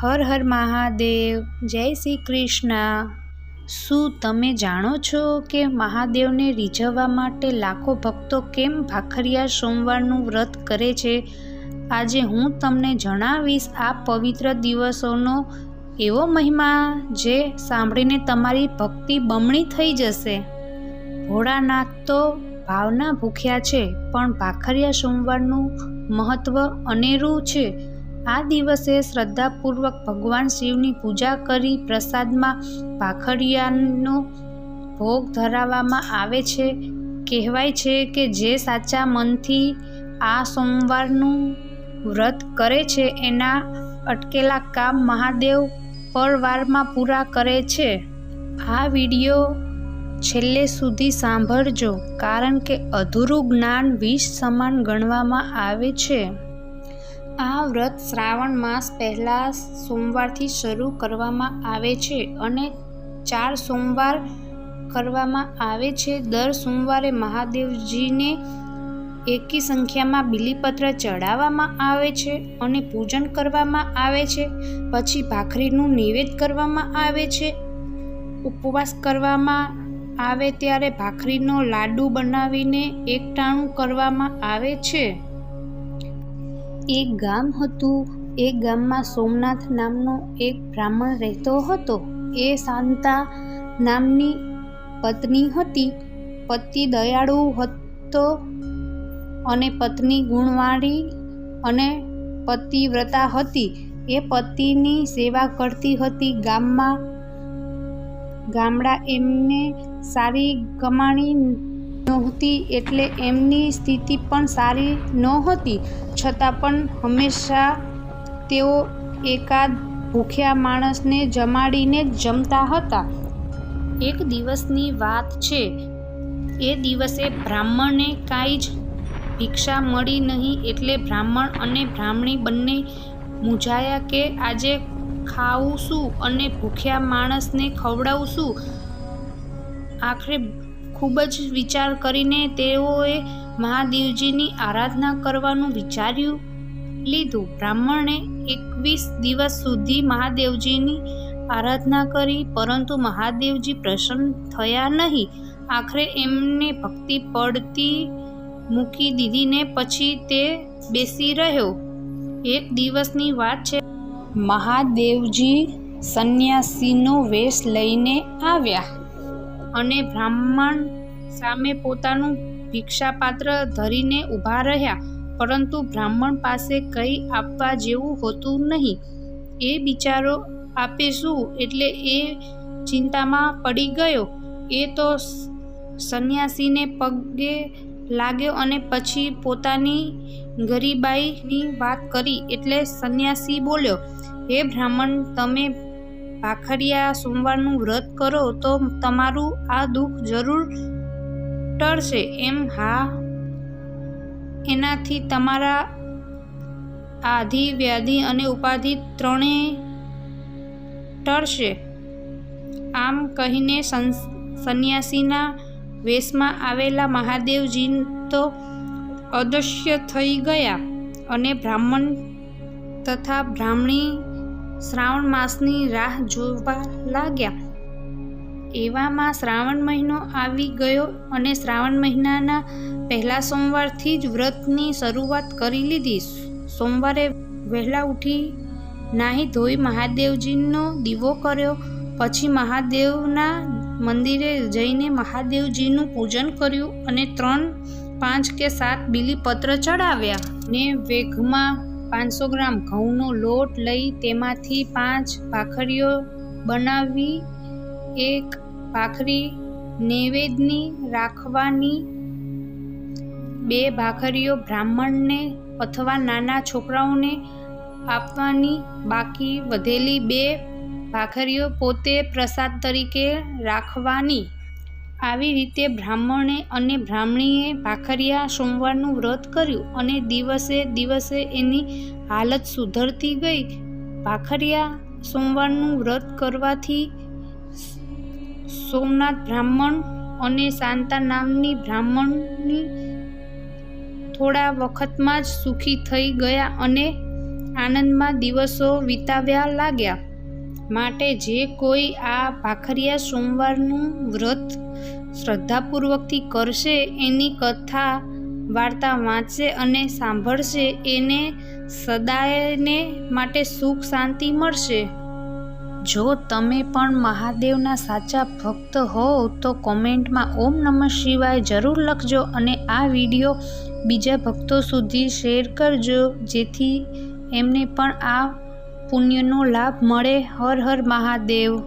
હર હર મહાદેવ, જય શ્રી કૃષ્ણ। શું તમે જાણો છો કે મહાદેવને રીઝવવા માટે લાખો ભક્તો કેમ ભાખરિયા સોમવારનું વ્રત કરે છે? આજે હું તમને જણાવીશ આ પવિત્ર દિવસોનો એવો મહિમા જે સાંભળીને તમારી ભક્તિ બમણી થઈ જશે। ભોળાનાથ તો ભાવના ભૂખ્યા છે, પણ ભાખરિયા સોમવારનું મહત્વ અનેરું છે। આ દિવસે શ્રદ્ધાપૂર્વક ભગવાન શિવની પૂજા કરી પ્રસાદમાં ભાખરિયાનો ભોગ ધરાવવામાં આવે છે। કહેવાય છે કે જે સાચા મનથી આ સોમવારનું વ્રત કરે છે એના અટકેલા કામ મહાદેવ પરવારમાં પૂરા કરે છે। આ વિડીયો છેલ્લે સુધી સાંભળજો, કારણ કે અધૂરું જ્ઞાન વિષ સમાન ગણવામાં આવે છે। આ વ્રત શ્રાવણ માસ પહેલા સોમવારથી શરૂ કરવામાં આવે છે અને 4 સોમવાર કરવામાં આવે છે। દર સોમવારે મહાદેવજીને એકી સંખ્યામાં બીલીપત્ર ચડાવવામાં આવે છે અને પૂજન કરવામાં આવે છે। પછી ભાખરીનું નૈવેદ્ય કરવામાં આવે છે। ઉપવાસ કરવામાં આવે ત્યારે ભાખરીનો લાડુ બનાવીને એકટાણું કરવામાં આવે છે। એક ગામ હતું। એ ગામમાં સોમનાથ નામનો એક બ્રાહ્મણ રહેતો હતો। એ શાંતા નામની પત્ની હતી। પતિ દયાળુ હતો અને પત્ની ગુણવાળી અને પતિવ્રતા હતી। એ પતિની સેવા કરતી હતી। ગામડા એમને સારી કમાણી નહોતી, એટલે એમની સ્થિતિ પણ સારી નહોતી, છતાં પણ હંમેશા તેઓ એકાદ ભૂખ્યા માણસને જમાડીને જમતા હતા। એક દિવસની વાત છે। એ દિવસે બ્રાહ્મણને કાંઈ જ ભિક્ષા મળી નહીં, એટલે બ્રાહ્મણ અને બ્રાહ્મણી બંને મૂંઝાયા કે આજે ખાવું શું અને ભૂખ્યા માણસને ખવડાવું શું? આખરે ખૂબ જ વિચાર કરીને તેઓએ મહાદેવજીની આરાધના કરવાનું વિચારી લીધું। બ્રાહ્મણે 21 દિવસ સુધી મહાદેવજીની આરાધના કરી, પરંતુ મહાદેવજી પ્રસન્ન થયા નહીં। આખરે એમને ભક્તિ પડતી મૂકી દીધીને પછી તે બેસી રહ્યો। એક દિવસની વાત છે। મહાદેવજી સંન્યાસીનો વેશ લઈને આવ્યા અને બ્રાહ્મણ સામે પોતાનું ભિક્ષાપાત્ર ધરીને ઊભા રહ્યા, પરંતુ બ્રાહ્મણ પાસે કંઈ આપવા જેવું હોતું નહીં। એ બિચારો આપે શું? એટલે એ ચિંતામાં પડી ગયો। એ તો સંન્યાસીને પગે લાગ્યો અને પછી પોતાની ગરીબાઈની વાત કરી। એટલે સંન્યાસી બોલ્યો, હે બ્રાહ્મણ, તમે ભાખરિયા સોમવારનું વ્રત કરો તો તમારું આ દુઃખ જરૂર ટળશે। એમ? હા, એનાથી તમારા આધિ વ્યાધિ અને ઉપાધિ ત્રણેય ટળશે। આમ કહીને સંન્યાસીના વેશમાં આવેલા મહાદેવજી તો અદૃશ્ય થઈ ગયા અને બ્રાહ્મણ તથા બ્રાહ્મણી શ્રાવણ માસની રાહ જોવા લાગ્યા। એવામાં શ્રાવણ મહિનો આવી ગયો અને શ્રાવણ મહિનાના પહેલા સોમવારથી જ વ્રતની શરૂઆત કરી લીધી। સોમવારે વહેલા ઉઠી નાહી ધોઈ મહાદેવજીનો દીવો કર્યો। પછી મહાદેવના મંદિરે જઈને મહાદેવજીનું પૂજન કર્યું અને 3, 5 કે 7 બીલીપત્ર ચડાવ્યા ને વેઘમાં 500 ગ્રામ ઘઉંનો લોટ લઈ તેમાંથી 5 ભાખરીઓ બનાવી એક ભાખરી નૈવેદ્યની રાખવાની, 2 ભાખરીઓ બ્રાહ્મણને અથવા નાના છોકરાઓને આપવાની, બાકી વધેલી 2 ભાખરીઓ પોતે પ્રસાદ તરીકે રાખવાની। આવી રીતે બ્રાહ્મણે અને બ્રાહ્મણીએ ભાખરિયા સોમવારનું વ્રત કર્યું અને દિવસે દિવસે એની હાલત સુધરતી ગઈ। ભાખરિયા સોમવારનું વ્રત કરવાથી સોમનાથ બ્રાહ્મણ અને શાંતા નામની બ્રાહ્મણી થોડા વખતમાં જ સુખી થઈ ગયા અને આનંદમાં દિવસો વિતાવ્યા લાગ્યા. માટે જે કોઈ આ ભાખરિયા સોમવારનું વ્રત શ્રદ્ધાપૂર્વકથી કરશે, એની કથા વાર્તા વાંચશે અને સાંભળશે, એને સદાયને માટે સુખ શાંતિ મળશે. જો તમે પણ મહાદેવના સાચા ભક્ત હોવ તો કોમેન્ટમાં ઓમ નમઃ શિવાય જરૂર લખજો અને આ વિડીયો બીજા ભક્તો સુધી શેર કરજો, જેથી એમને પણ આ પુણ્યનો લાભ મળે. હર હર મહાદેવ.